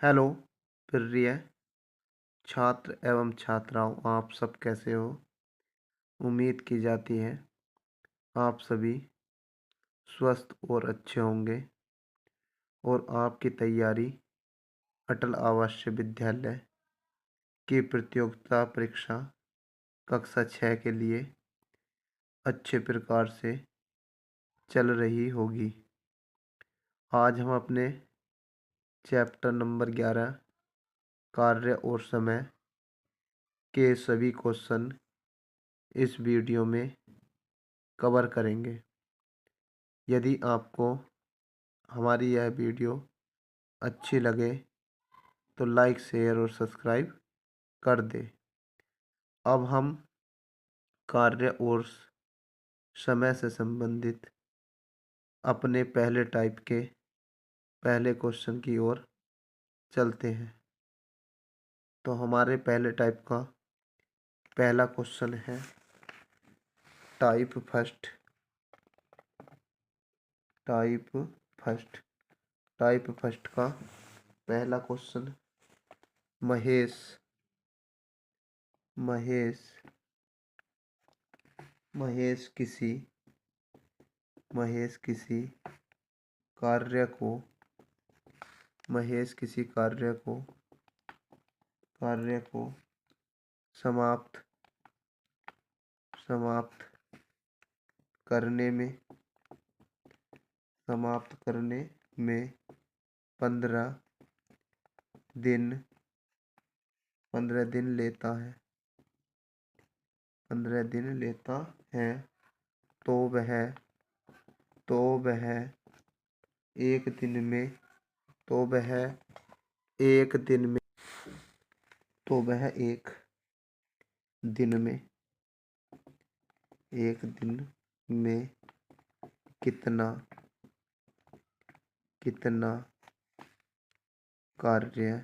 Hello प्रिय छात्र एवं छात्राओं, आप सब कैसे हो? उम्मीद की जाती है आप सभी स्वस्थ और अच्छे होंगे और आपकी तैयारी अटल आवासीय विद्यालय की प्रतियोगिता परीक्षा कक्षा 6 के लिए अच्छे प्रकार से चल रही होगी। आज हम अपने चैप्टर नंबर 11 कार्य और समय के सभी क्वेश्चन इस वीडियो में कवर करेंगे। यदि आपको हमारी यह वीडियो अच्छी लगे तो लाइक, शेयर और सब्सक्राइब कर दे। अब हम कार्य और समय से संबंधित अपने पहले टाइप के पहले क्वेश्चन की ओर चलते हैं। तो हमारे पहले टाइप का पहला क्वेश्चन है टाइप फर्स्ट। टाइप फर्स्ट का पहला क्वेश्चन महेश महेश किसी कार्य को समाप्त करने में 15 दिन लेता है तो वह एक दिन में कितना कार्य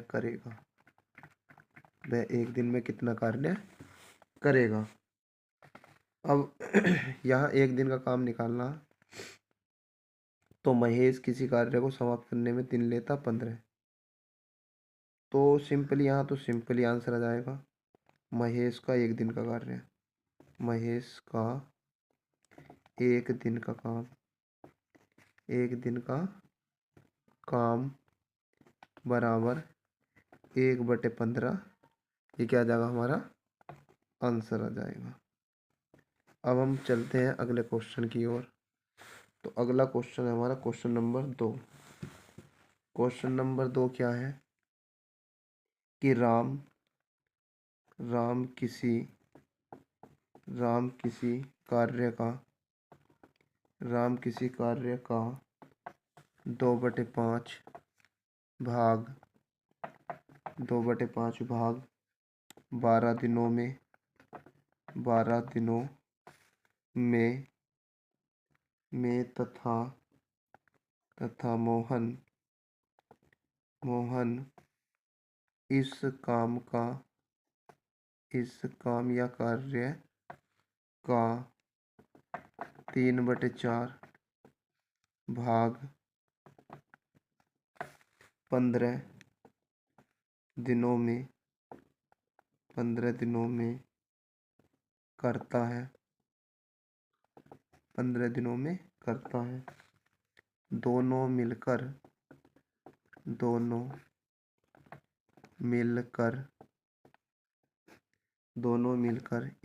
करेगा। वह एक दिन में कितना कार्य करेगा। अब यहाँ एक दिन का काम निकालना, तो महेश किसी कार्य को समाप्त करने में दिन लेता 15। तो सिंपली यहाँ तो सिंपली आंसर आ जाएगा। महेश का एक दिन का कार्य, महेश का एक दिन का काम बराबर 1/15। ये क्या आ जाएगा, हमारा आंसर आ जाएगा। अब हम चलते हैं अगले क्वेश्चन की ओर। तो अगला क्वेश्चन है हमारा क्वेश्चन नंबर 2। क्वेश्चन नंबर 2 क्या है कि राम किसी कार्य का 2/5 भाग 12 दिनों में तथा मोहन इस काम या कार्य का 3/4 भाग 15 दिनों में करता है। दोनों मिलकर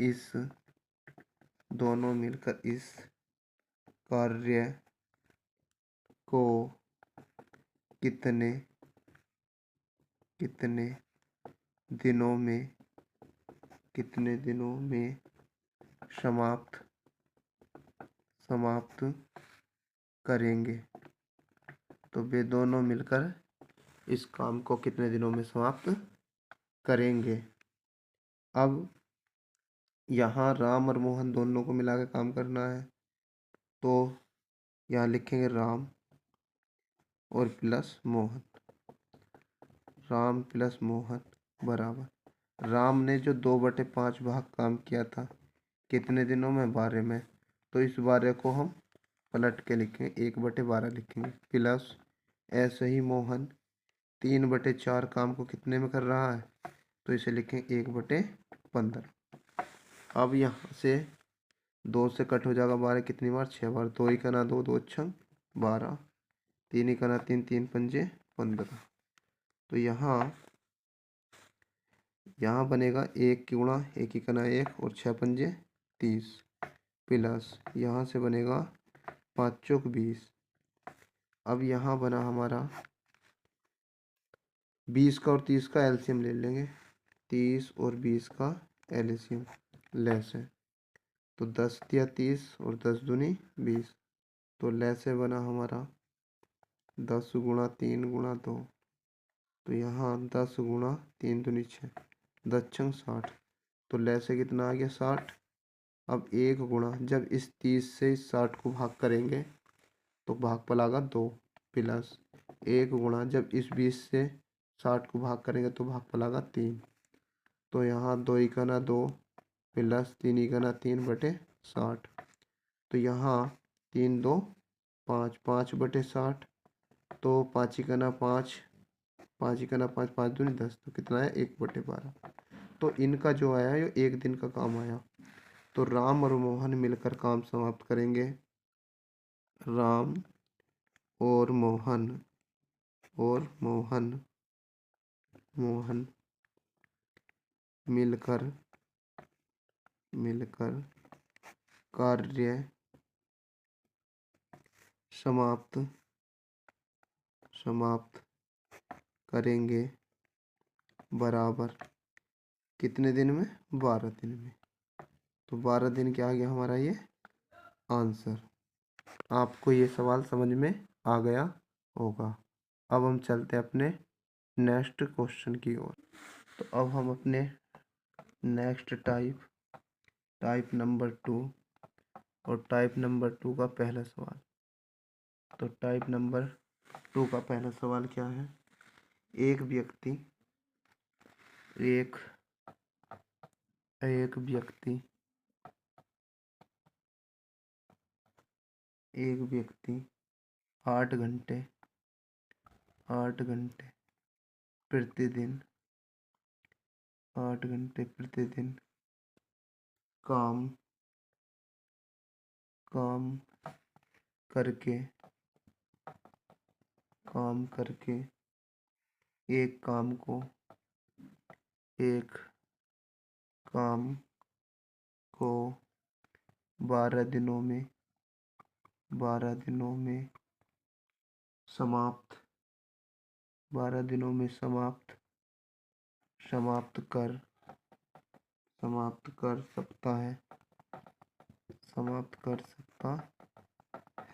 इस कार्य को कितने दिनों में समाप्त करेंगे। तो वे दोनों मिलकर इस काम को कितने दिनों में समाप्त करेंगे। अब यहाँ राम और मोहन दोनों को मिला के काम करना है, तो यहाँ लिखेंगे राम और प्लस मोहन। राम प्लस मोहन बराबर, राम ने जो 2/5 भाग काम किया था कितने दिनों में, 12 में, तो इस 12 को हम पलट के लिखेंगे 1/12 लिखेंगे, प्लस ऐसे ही मोहन 3/4 काम को कितने में कर रहा है, तो इसे लिखें 1/15। अब यहाँ से 2 से कट हो जाएगा 12 कितनी बार, 6 बार। 2 ही करना 2, 2 छंग 12, 3 ही करना 3, 3 पंजे 15। तो यहाँ बनेगा 1 की गुणा 1 ही करना 1 और 6 पंजे 30, प्लस यहाँ से बनेगा 5 चौक 20। अब यहाँ बना हमारा 20 का और 30 का एलसीएम ले लेंगे। 30 और 20 का एलसीएम लेस है, तो 10 या 30 और 10 दूनी 20, तो लेस है बना हमारा 10 गुणा 3 गुणा 2। तो यहाँ 10 गुणा 3 दूनी 6, 10 छंग 60, तो लेस है कितना आ गया 60। अब 1 गुणा जब इस 30 से इस 60 को भाग करेंगे तो भागफल आएगा 2, प्लस 1 गुणा जब इस 20 से 60 को भाग करेंगे तो भागफल आएगा 3। तो यहाँ 2 ही करना 2 प्लस 3 ही करना 3/60। तो यहाँ 3 2 5, 5/60, तो 5 ही करना 5, 5 ही करना 5, 5 दूनी 10, तो कितना है 1/12। तो इनका जो आया ये 1 दिन का काम आया। तो राम और मोहन मिलकर काम समाप्त करेंगे। राम और मोहन मोहन मिलकर कार्य समाप्त करेंगे बराबर कितने दिन में, 12 दिन में। तो 12 दिन क्या आ गया हमारा ये आंसर। आपको ये सवाल समझ में आ गया होगा। अब हम चलते हैं अपने नेक्स्ट क्वेश्चन की ओर। तो अब हम अपने नेक्स्ट टाइप नंबर 2 और टाइप नंबर 2 का पहला सवाल। तो टाइप नंबर 2 का पहला सवाल क्या है। एक व्यक्ति एक व्यक्ति 8 घंटे प्रतिदिन 8 घंटे प्रतिदिन काम करके एक काम को 12 दिनों में समाप्त 12 दिनों में समाप्त कर सकता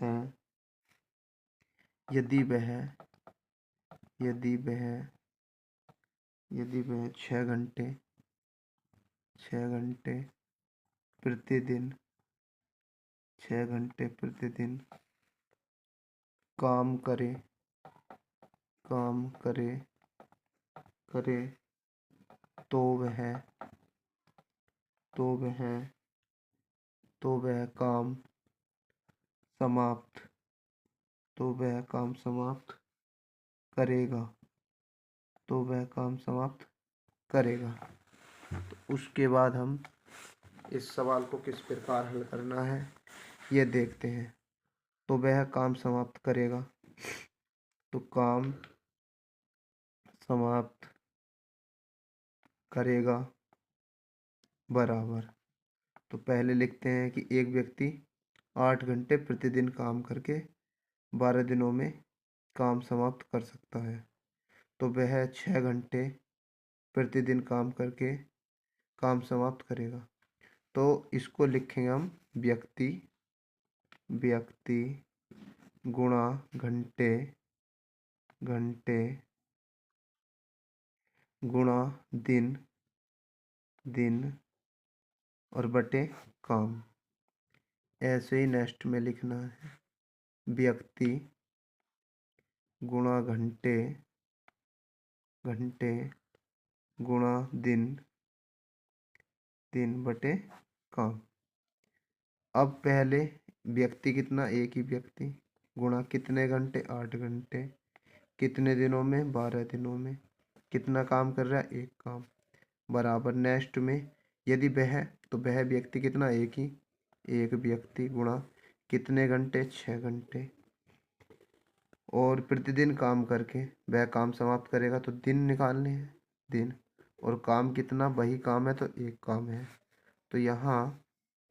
है यदि वह 6 घंटे प्रतिदिन काम करे तो वह काम समाप्त करेगा तो उसके बाद हम इस सवाल को किस प्रकार हल करना है ये देखते हैं। तो वह काम समाप्त करेगा, तो काम समाप्त करेगा बराबर, तो पहले लिखते हैं कि एक व्यक्ति 8 घंटे प्रतिदिन काम करके 12 दिनों में काम समाप्त कर सकता है। तो वह 6 घंटे प्रतिदिन काम करके काम समाप्त करेगा। तो इसको लिखेंगे हम व्यक्ति गुणा घंटे गुणा दिन और बटे काम। ऐसे ही नेक्स्ट में लिखना है व्यक्ति गुणा घंटे गुणा दिन बटे काम। अब पहले व्यक्ति कितना, एक ही व्यक्ति, गुणा कितने घंटे 8 घंटे, कितने दिनों में, 12 दिनों में। कितना काम कर रहा है, एक काम, बराबर नेक्स्ट में यदि वह, तो वह व्यक्ति कितना, एक ही, एक व्यक्ति गुणा कितने घंटे, 6 घंटे, और प्रतिदिन काम करके वह काम समाप्त करेगा, तो दिन निकालने हैं, दिन, और काम कितना, वही काम है तो एक काम है। तो यहाँ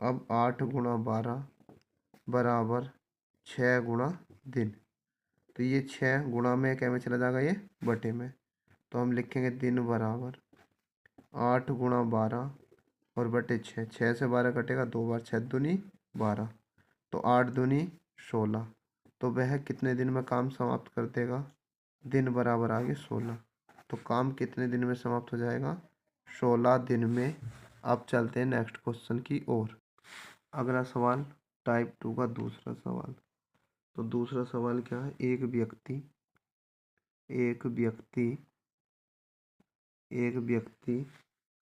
अब 8 × 12 बराबर 6 दिन। तो ये 6 गुणा में क्या में चला जाएगा, ये बटे में। तो हम लिखेंगे दिन बराबर 8 × 12 और बटे 6, 6 से 12 कटेगा, 2 बार 6 दूनी 12, तो 8 दूनी 16। तो वह कितने दिन में काम समाप्त कर देगा, दिन बराबर आगे 16। तो काम कितने दिन में समाप्त हो जाएगा, 16 दिन में। अब चलते हैं नेक्स्ट क्वेश्चन की ओर। अगला सवाल टाइप 2 का दूसरा सवाल। तो दूसरा सवाल क्या है, एक व्यक्ति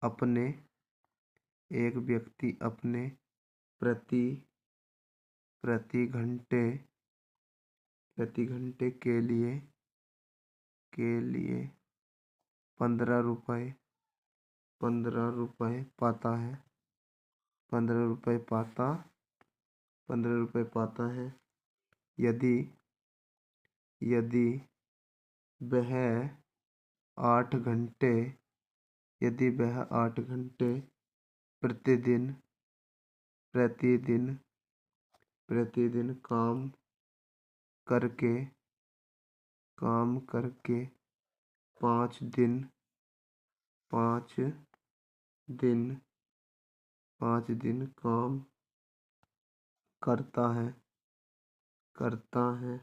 अपने प्रति प्रति घंटे के लिए 15 रुपए पाता है, 15 रुपए पाता है। यदि वह 8 घंटे प्रतिदिन काम करके 5 दिन 5 दिन काम करता है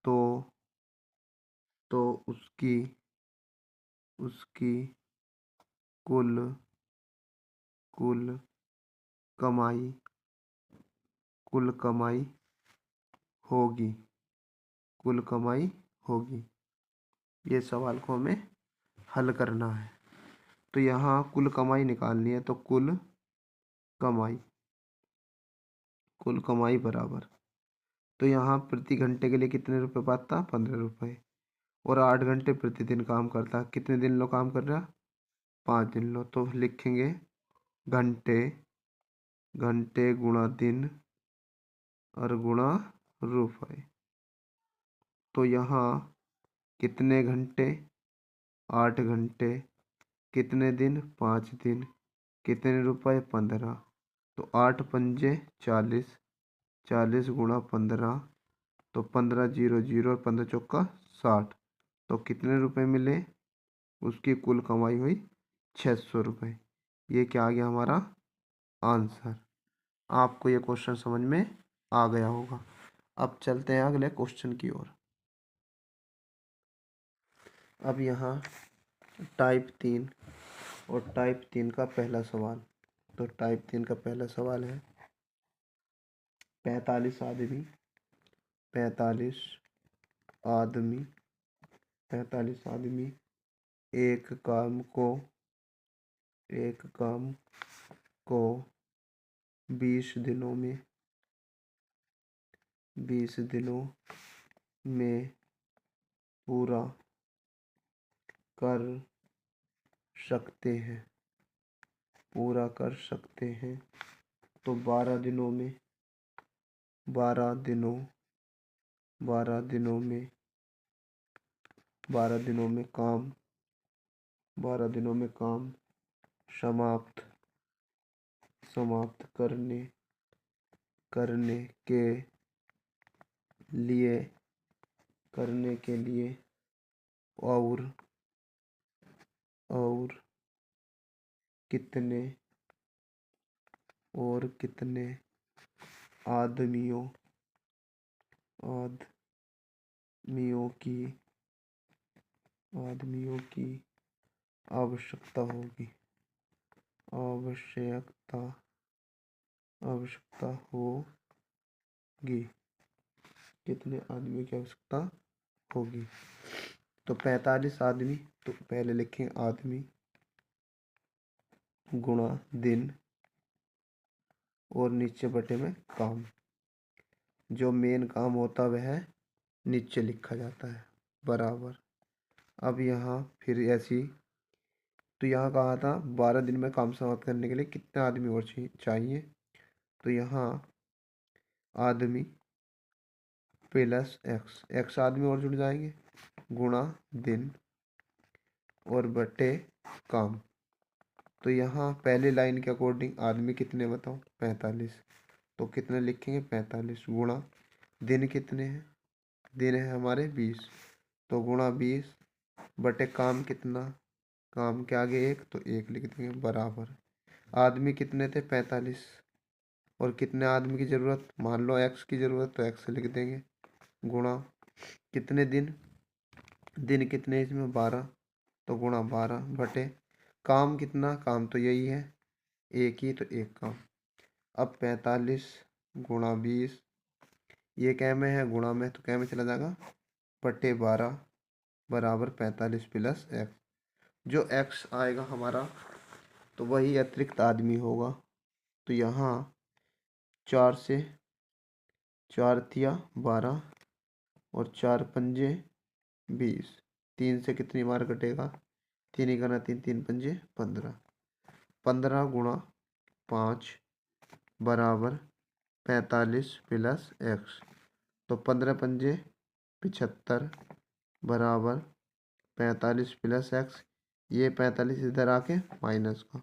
तो उसकी कुल कमाई होगी। ये सवाल को हमें हल करना है। तो यहाँ कुल कमाई निकालनी है, तो कुल कमाई बराबर, तो यहाँ प्रति घंटे के लिए कितने रुपए पाता, 15 रुपए, और 8 घंटे प्रतिदिन काम करता, कितने दिन लो काम कर रहा, 5 दिन लो। तो लिखेंगे घंटे गुणा दिन और गुणा रुपए। तो यहाँ कितने घंटे, 8 घंटे, कितने दिन, 5 दिन, कितने रुपए, 15। तो 8 पंजे 40, 40 गुणा 15, तो 15 0 0 और 15 चौका 60। तो कितने रुपए मिले, उसकी कुल कमाई हुई 600 रुपये। ये क्या आ गया हमारा आंसर। आपको ये क्वेश्चन समझ में आ गया होगा। अब चलते हैं अगले क्वेश्चन की ओर। अब यहाँ टाइप 3 और टाइप 3 का पहला सवाल। तो टाइप 3 का पहला सवाल है, 45 आदमी 45 आदमी एक काम को 20 दिनों में पूरा कर सकते हैं। तो 12 दिनों में काम समाप्त करने के लिए और कितने आदमियों की आवश्यकता होगी, कितने आदमियों की आवश्यकता होगी। तो 45 आदमी, तो पहले लिखें आदमी गुणा दिन और नीचे बटे में काम। जो मेन काम होता है वह नीचे लिखा जाता है। बराबर। अब यहाँ फिर ऐसी, तो यहाँ कहा था 12 दिन में काम समाप्त करने के लिए कितने आदमी और चाहिए। तो यहाँ आदमी प्लस एक्स, एक्स आदमी और जुड़ जाएंगे, गुणा दिन और बटे काम। तो यहाँ पहले लाइन के अकॉर्डिंग आदमी कितने बताओ, 45। तो कितने लिखेंगे, 45 गुणा दिन कितने हैं, दिन है हमारे 20, तो गुणा 20 बटे काम कितना, काम के आगे एक तो एक लिख देंगे, बराबर। आदमी कितने थे, 45, और कितने आदमी की ज़रूरत, मान लो एक्स की ज़रूरत, तो एक्स लिख देंगे, गुणा कितने दिन, दिन कितने इसमें 12, तो गुणा 12 बटे काम कितना, काम तो यही है एक ही, तो एक काम। अब 45 गुणा 20, ये क्या में है, गुणा में, तो क्या में चला जाएगा, बटे 12 बराबर 45 प्लस एक्स। जो एक्स आएगा हमारा तो वही अतिरिक्त आदमी होगा। तो यहाँ 4 से 4 तिया 12 और 4 पंजे 20, 3 से कितनी बार कटेगा, 3 ही करना, 3 3 पंजे 15, 15 गुणा 5 बराबर 45 प्लस एक्स। तो 15 पंजे 75 बराबर 45 प्लस एक्स। ये 45 इधर आके माइनस का,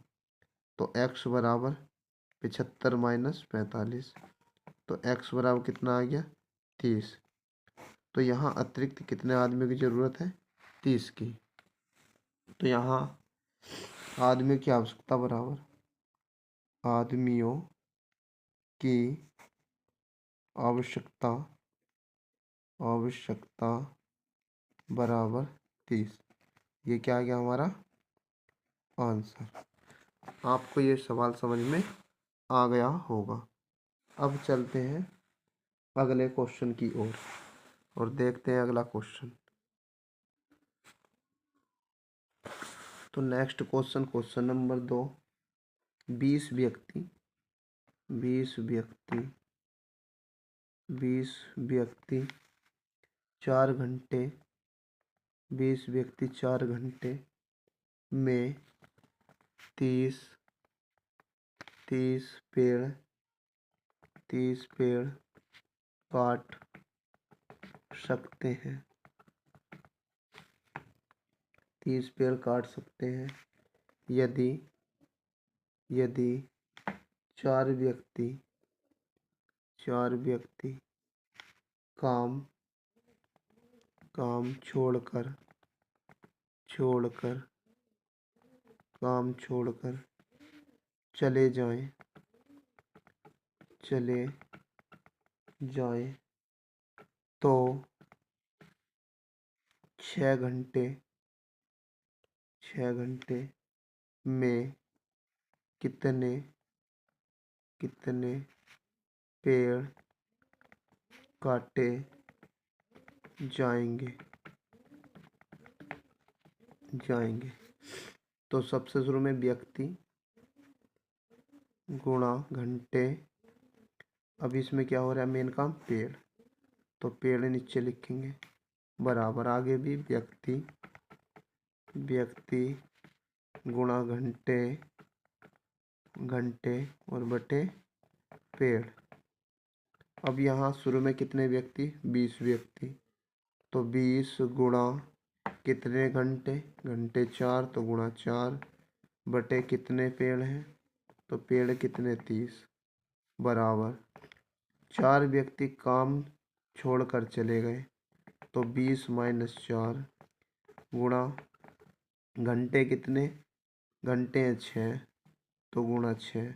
तो एक्स बराबर 75 माइनस 45, तो एक्स बराबर कितना आ गया, 30। तो यहाँ अतिरिक्त कितने आदमियों की ज़रूरत है, 30 की। तो यहाँ आदमियों की आवश्यकता बराबर आदमियों की आवश्यकता, आवश्यकता बराबर 30। ये क्या आ गया हमारा आंसर। आपको ये सवाल समझ में आ गया होगा। अब चलते हैं अगले क्वेश्चन की ओर और देखते हैं अगला क्वेश्चन। तो नेक्स्ट क्वेश्चन, क्वेश्चन नंबर 2। 20 व्यक्ति 20 व्यक्ति 20 व्यक्ति 4 घंटे 20 व्यक्ति 4 घंटे में 30 पेड़ 30 पेड़ काट सकते हैं, 30 पेड़ काट सकते हैं यदि यदि 4 व्यक्ति काम काम छोड़कर काम छोड़कर चले जाएं तो 6 घंटे में कितने पेड़ काटे जाएंगे। तो सबसे शुरू में व्यक्ति गुणा घंटे। अब इसमें क्या हो रहा है, मेन काम पेड़, तो पेड़ नीचे लिखेंगे बराबर, आगे भी व्यक्ति गुणा घंटे और बटे पेड़। अब यहाँ शुरू में कितने व्यक्ति, 20 व्यक्ति, तो 20 गुणा कितने घंटे 4, तो गुणा 4 बटे कितने पेड़ हैं, तो पेड़ कितने 30 बराबर 4 व्यक्ति काम छोड़कर चले गए, तो 20 माइनस 4 गुणा घंटे कितने घंटे हैं 6, तो गुणा 6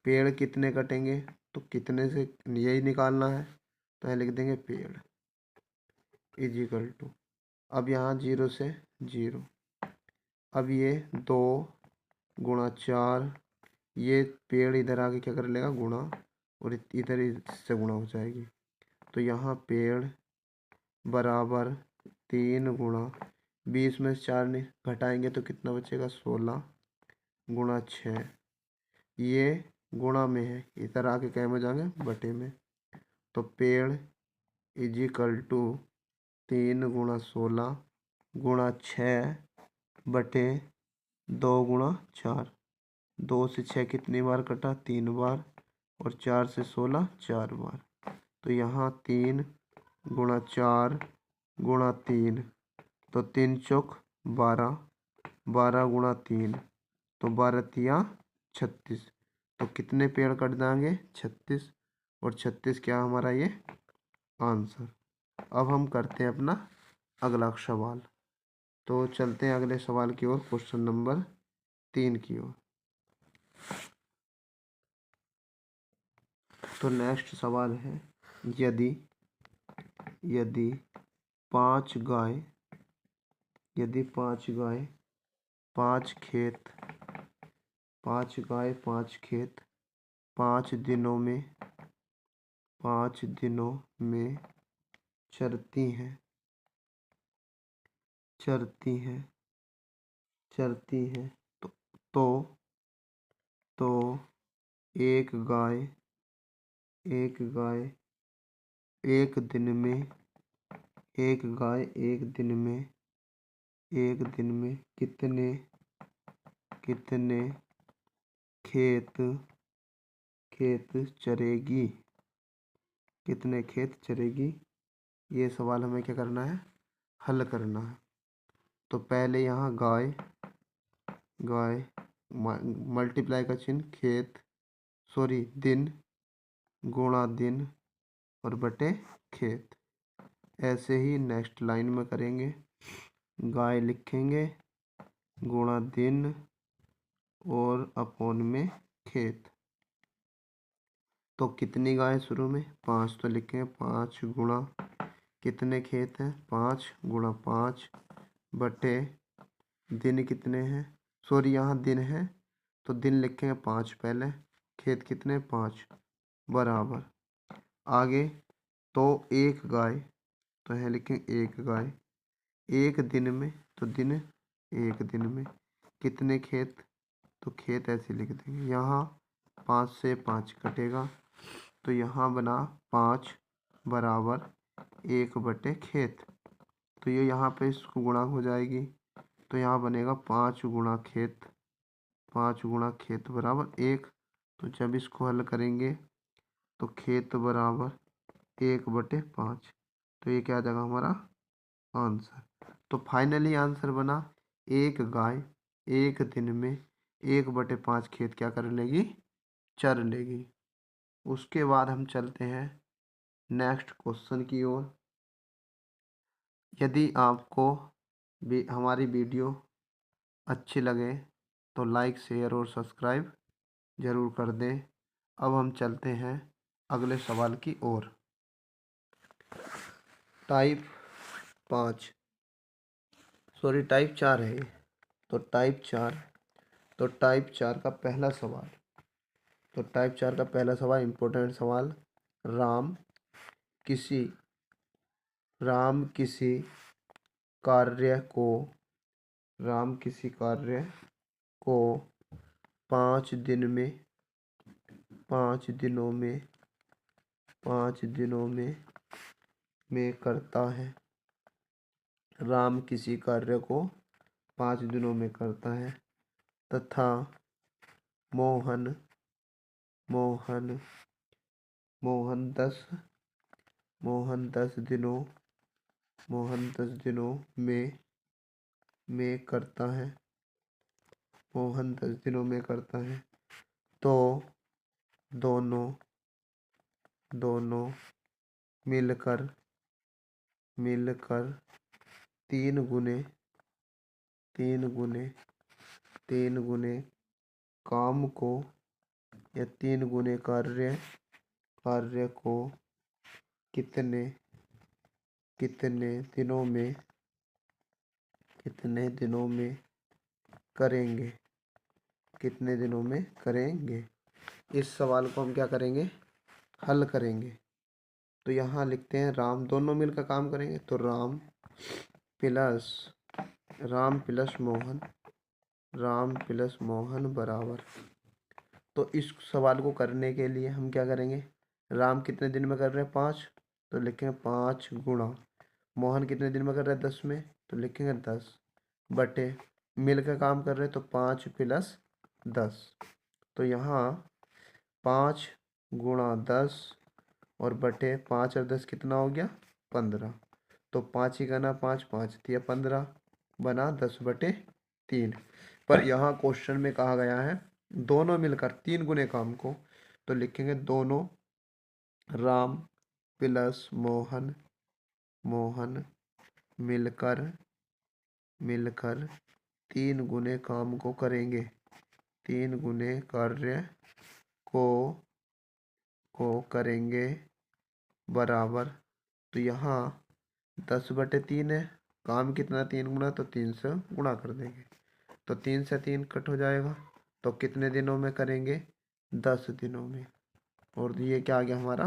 पेड़ कितने कटेंगे, तो कितने से यही निकालना है, तो यहाँ लिख देंगे पेड़ इजिकल टू, अब यहाँ 0 से 0, अब ये 2 गुणा 4, ये पेड़ इधर आके क्या कर लेगा, गुणा, और इधर इससे गुणा हो जाएगी, तो यहाँ पेड़ बराबर 3 गुणा 20 में से 4 ने घटाएंगे तो कितना बचेगा, 16 गुणा 6, ये गुणा में है, इधर आके क्या में जाएंगे, बटे में, तो पेड़ इजिकल टू 3 गुणा 16 गुणा 6 बटे 2 गुणा 4। 2 से 6 कितनी बार कटा? 3 बार। और 4 से 16 4 बार। तो यहाँ 3 गुणा 4 गुणा 3, तो 3 चौक 12, 12 गुणा 3, तो 12 तिया 36। तो कितने पेड़ कट जाएंगे? 36। और 36 क्या हमारा ये आंसर। अब हम करते हैं अपना अगला सवाल। तो चलते हैं अगले सवाल की ओर, क्वेश्चन नंबर 3 की ओर। तो नेक्स्ट सवाल है, यदि यदि 5 गाय 5 खेत 5 दिनों में 5 दिनों में चरती हैं तो तो एक गाय एक दिन में कितने खेत चरेगी? कितने खेत चरेगी? ये सवाल हमें क्या करना है? हल करना है। तो पहले यहाँ गाय मल्टीप्लाई का चिन्ह, दिन गुणा दिन और बटे खेत। ऐसे ही नेक्स्ट लाइन में करेंगे। गाय लिखेंगे, गुणा दिन और अपॉन में खेत। तो कितनी गाय शुरू में? 5, तो लिखेंगे 5 गुणा कितने खेत हैं? 5 गुणा 5 बटे दिन कितने हैं? सॉरी, यहाँ दिन है तो दिन लिखेंगे 5 पहले, खेत कितने? 5 बराबर। आगे तो एक गाय, तो यहाँ लिखेंगे एक गाय एक दिन में, तो दिन एक दिन में कितने खेत? तो खेत ऐसे लिख देंगे। यहाँ 5 से 5 कटेगा, तो यहाँ बना 5 बराबर 1 बटे खेत। तो ये यहाँ पे इसको गुणा हो जाएगी, तो यहाँ बनेगा 5 गुणा खेत बराबर 1। तो जब इसको हल करेंगे तो खेत बराबर 1 बटे 5, तो ये क्या आ जाएगा हमारा आंसर। तो फाइनली आंसर बना, एक गाय एक दिन में 1 बटे 5 खेत क्या कर लेगी? चर लेगी। उसके बाद हम चलते हैं नेक्स्ट क्वेश्चन की ओर। यदि आपको भी हमारी वीडियो अच्छी लगे तो लाइक, शेयर और सब्सक्राइब ज़रूर कर दें। अब हम चलते हैं अगले सवाल की ओर। टाइप 4 है ये। तो टाइप 4 का पहला सवाल इम्पोर्टेंट सवाल। राम किसी कार्य को 5 दिनों में करता है। राम किसी कार्य को 5 दिनों में करता है तथा मोहन 10 दिनों में करता है। मोहन 10 दिनों में करता है, तो दोनों मिलकर 3 गुने काम को या 3 गुने कार्य को कितने दिनों में करेंगे? कितने दिनों में करेंगे? इस सवाल को हम क्या करेंगे? हल करेंगे। तो यहाँ लिखते हैं राम, दोनों मिलकर काम करेंगे, तो राम प्लस मोहन बराबर। तो इस सवाल को करने के लिए हम क्या करेंगे? राम कितने दिन में कर रहे हैं? 5, तो लिखेंगे 5 गुणा मोहन कितने दिन में कर रहा है 10 में, तो लिखेंगे 10 बटे मिल के काम कर रहे हैं तो 5 प्लस 10। तो यहाँ 5 गुणा 10 और बटे 5 और 10 कितना हो गया 15। तो 5 ही करना 5 5 दिया 15 बना 10/3। पर यहाँ क्वेश्चन में कहा गया है दोनों मिलकर 3 गुने काम को, तो लिखेंगे दोनों राम प्लस मोहन मोहन मिलकर 3 गुने काम को करेंगे। 3 गुने कार्य को करेंगे बराबर। तो यहाँ 10/3 है, काम कितना 3 गुना, तो 3 से गुणा कर देंगे तो 3 से 3 कट हो जाएगा। तो कितने दिनों में करेंगे 10 दिनों में। और ये क्या आ गया हमारा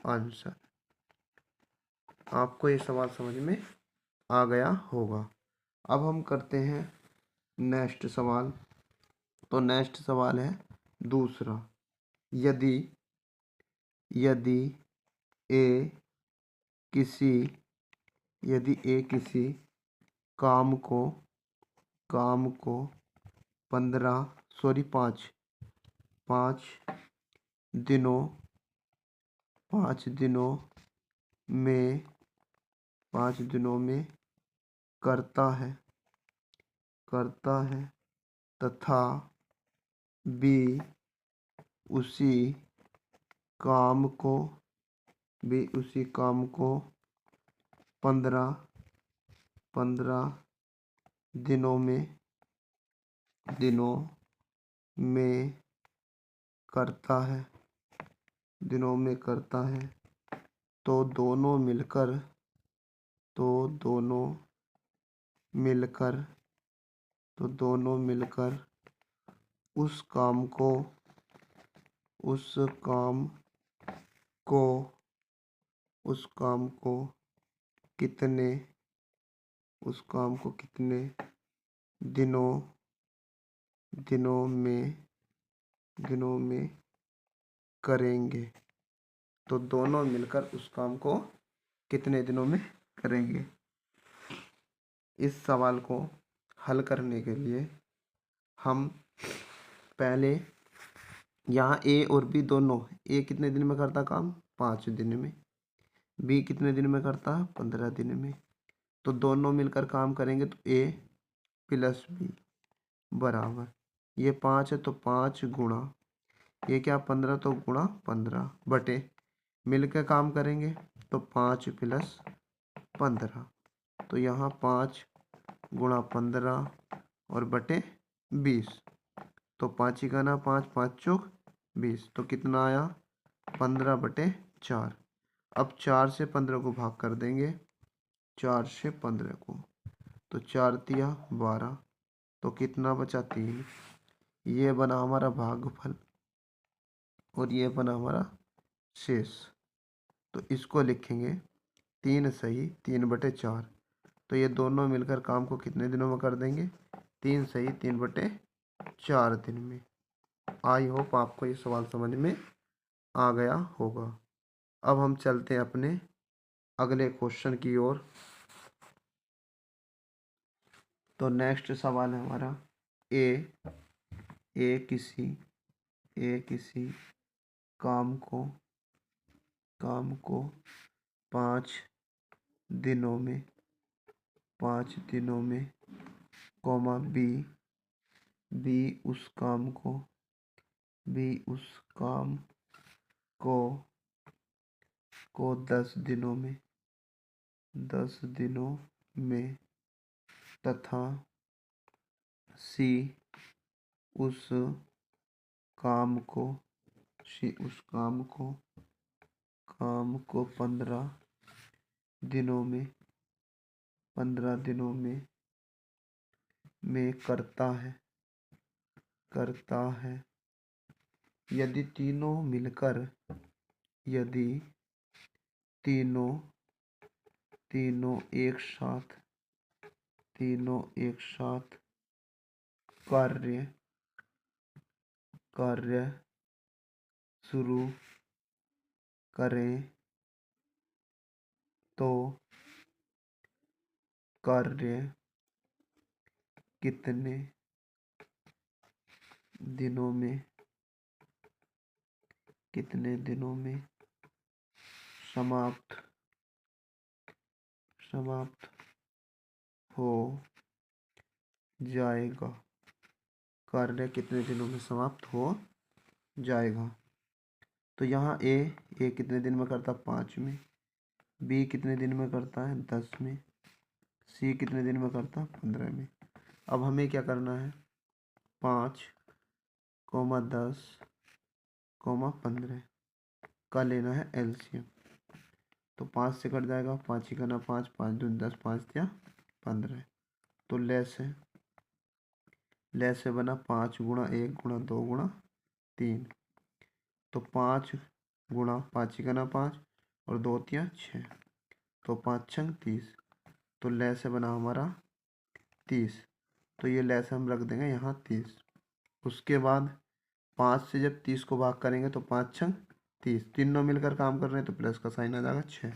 आंसर। आपको ये सवाल समझ में आ गया होगा। अब हम करते हैं नेक्स्ट सवाल। तो नेक्स्ट सवाल है दूसरा। यदि यदि ए किसी काम को 5 दिनों में करता है तथा बी उसी काम को 15 दिनों में करता है तो दोनों मिलकर उस काम को कितने दिनों में करेंगे। तो दोनों मिलकर उस काम को कितने दिनों में करेंगे। इस सवाल को हल करने के लिए हम पहले यहाँ ए और बी दोनों, ए कितने दिन में करता काम 5 दिन में, बी कितने दिन में करता 15 दिन में। तो दोनों मिलकर काम करेंगे तो ए प्लस बी बराबर, ये 5 है तो 5 गुणा ये क्या 15 तो गुणा 15 बटे मिलकर काम करेंगे तो 5 प्लस 15। तो यहाँ 5 गुणा 15 और बटे 20। तो 5 ही करना 5 5 चौक 20। तो कितना आया 15/4। अब 4 से 15 को भाग कर देंगे, 4 से 15 को, तो 4 तिया 12। तो कितना बचा 3। ये बना हमारा भागफल और ये बना हमारा शेष। तो इसको लिखेंगे 3 सही 3/4। तो ये दोनों मिलकर काम को कितने दिनों में कर देंगे 3 सही 3/4 दिन में। आई होप आपको ये सवाल समझ में आ गया होगा। अब हम चलते हैं अपने अगले क्वेश्चन की ओर। तो नेक्स्ट सवाल है हमारा ए किसी काम को 5 दिनों में कॉमा बी उस काम को 10 दिनों में तथा सी उस काम को 15 दिनों में करता है यदि तीनों मिलकर एक साथ कार्य शुरू करें तो कार्य कितने दिनों में समाप्त हो जाएगा। कार्य कितने दिनों में समाप्त हो जाएगा। तो यहाँ ए कितने दिन में करता है? 5 में। बी कितने दिन में करता है? 10 में। सी कितने दिन में करता है? 15 में। अब हमें क्या करना है? 5, 10, 15 का लेना है एलसीएम। तो 5 से कट जाएगा, 5 ही करना 5, 5 दूनी 10, 5 या 15। तो लेस है बना 5 गुणा 1 गुणा 2 गुणा 3। तो 5 गुणा 5 ही करना 5 और 2 तिया 6। तो 5 छंग 30। तो लेस है बना हमारा 30। तो ये लेस हम रख देंगे यहाँ 30। उसके बाद 5 से जब 30 को भाग करेंगे तो 5 छंग 30, तीनों मिलकर काम कर रहे हैं तो प्लस का साइन आ जाएगा 6।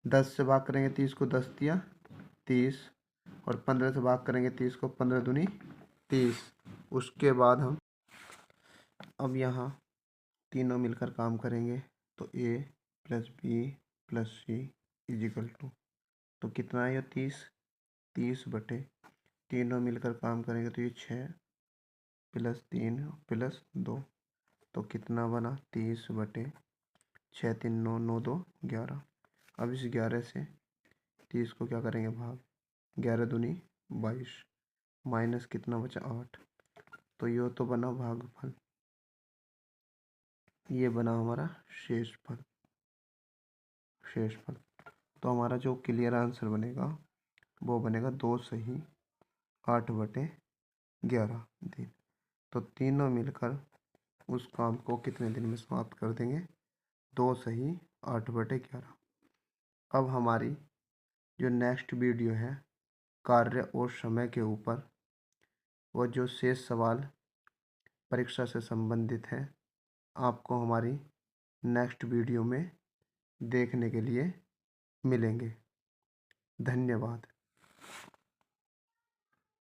10 से भाग करेंगे 30 को, 10 तिया 30 और 15 से भाग करेंगे 30 को, 15 दूनी 30। उसके बाद हम अब यहाँ तीनों मिलकर काम करेंगे तो A plus B plus C is equal to, तो कितना है ये 30 बटे तीनों मिलकर काम करेंगे तो ये 6 प्लस 3 प्लस 2। तो कितना बना? 30 बटे 6 3 9 9 2 11। अब इस 11 से 30 को क्या करेंगे? भाग। 11 दूनी 22 माइनस कितना बचा? 8। तो ये तो बना भागफल, ये बना हमारा शेषफल। तो हमारा जो क्लियर आंसर बनेगा वो बनेगा 2 सही 8 बटे 11 दिन। तो तीनों मिलकर उस काम को कितने दिन में समाप्त कर देंगे? 2 सही 8 बटे 11। अब हमारी जो नेक्स्ट वीडियो है कार्य और समय के ऊपर, वो जो शेष सवाल परीक्षा से संबंधित है, आपको हमारी नेक्स्ट वीडियो में देखने के लिए मिलेंगे। धन्यवाद।